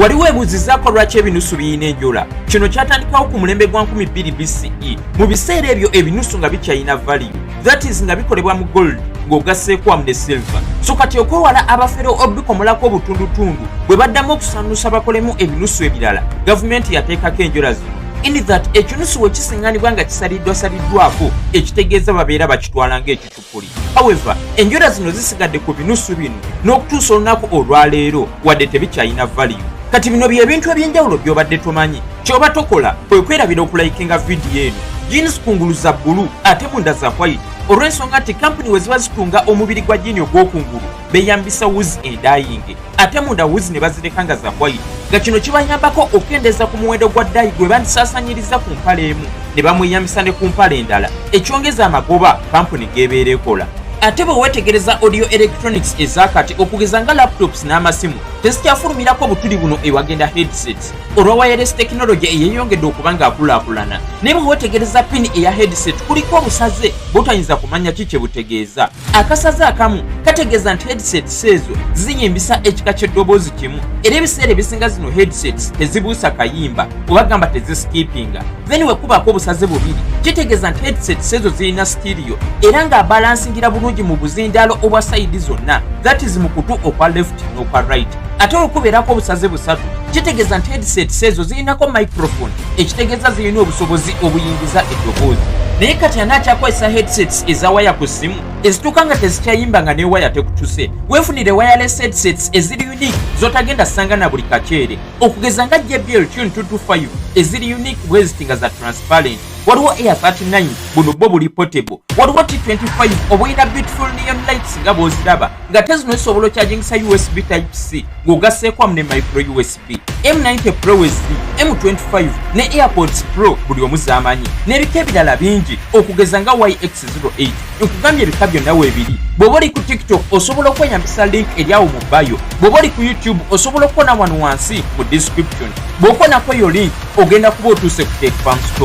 waliwo ebuuzizaako lwaki ebinusu biyina enjola. Kino kyatandikawo ku mulembe gwa 2000 BCE mu biseera ebyo ebinusu nga bikyayina value, that is nga bikolebwa mu gold ng'ogasseeko wamu ne silver. So kati okwewala abafere obikomolako obutundutundu bwe baddamu okusanuusa bakolemu ebinusu ebirala, gavumenti yateekako enjola zino. In that ekinusu we kisiŋŋanibwa nga kisaliddwasaliddwako ekitegeeza babeera bakitwala ng'ekicupuli. However, enjola zino zisigadde ku binusu bino n'okutuusa olunaku olwaleero wadde tebikyayina value. Kati bino bye bintu eby'enjawulo by'obadde tomanyi. Ky'oba tokola kwe kwerabira okulayikinga vidiyo eno. Jeans kungulu za bbulu ate munda za white, olw'ensonga nti kampuni we ziba zitunga omubiri gwa jini ogw'okungulu beeyambisa wuzi endayinge, ate munda wuzi ne bazireka nga za white, nga kino kibayambako okukendeeza ku muwendo gwa ddayi gwe bandisaasaanyiriza ku mpale emu ne bamweyambisa ne ku mpale endala, ekyongeza amagoba kampuni g'ebeera ekola. Ate bwe weetegereza audio electronics ezakati okugeza nga laptops n'amasimu tezikyafulumirako butuli buno ewagenda headsets olwa wireless technology eyeeyongedde okuba ng'akulaakulana. Naye bwe weetegereza pini eya headset kuliko obusaze butayinza kumanya ki kye butegeeza. Akasaze akamu kategeeza nti headsets ezo ziyimbisa ekika ky'eddoboozi kimu, era ebiseera ebisinga zino headsets tezibuusa kayimba obagamba teziskipinga. Then we kubaako obusaze bubiri kitegeeza nti headsets ezo zirina stereo era ng'abalansingira bulungi mu buzindaalo obwa sayidi zonna, that is mu kutu okwa left n'okwa right. Ate okubeerako obusaze busatu kitegeeza nti headsets ezo zirinako microphone ekitegeeza zirina obusobozi obuyingiza eddoboozi. Naye kati ani akyakozesa headsets eza waya ku ssimu ezituuka nga tezikyayimba nga ne waya tekutuse? Weefunire wireless headsets eziri unique z'otagenda ssanga na buli kaceere, okugeza nga JBL Tune 225 eziri unique bwe ziti nga za transparent. Waliwo Air 39 buno bwo buli portable, waliwo T25 obuyina beautiful neon lights nga bw'oziraba nga tezino zisobola okyagingisa USB Type-C ng'ogasseeko wamu ne micro USB. M90 Pro weziri, M25 ne AirPods Pro buli omu z'amanyi, n'ebika ebirala bingi okugeza nga YX08. Nkugambye ebika byonna weebiri. Bw'oba oli ku TikTok osobola okweyambisa link eryawo mu bio. Bw'oba oli ku YouTube osobola okubona wano wansi mu description. Bw'okonako yo link ogenda kuba otuuse ku Tech Farm Store.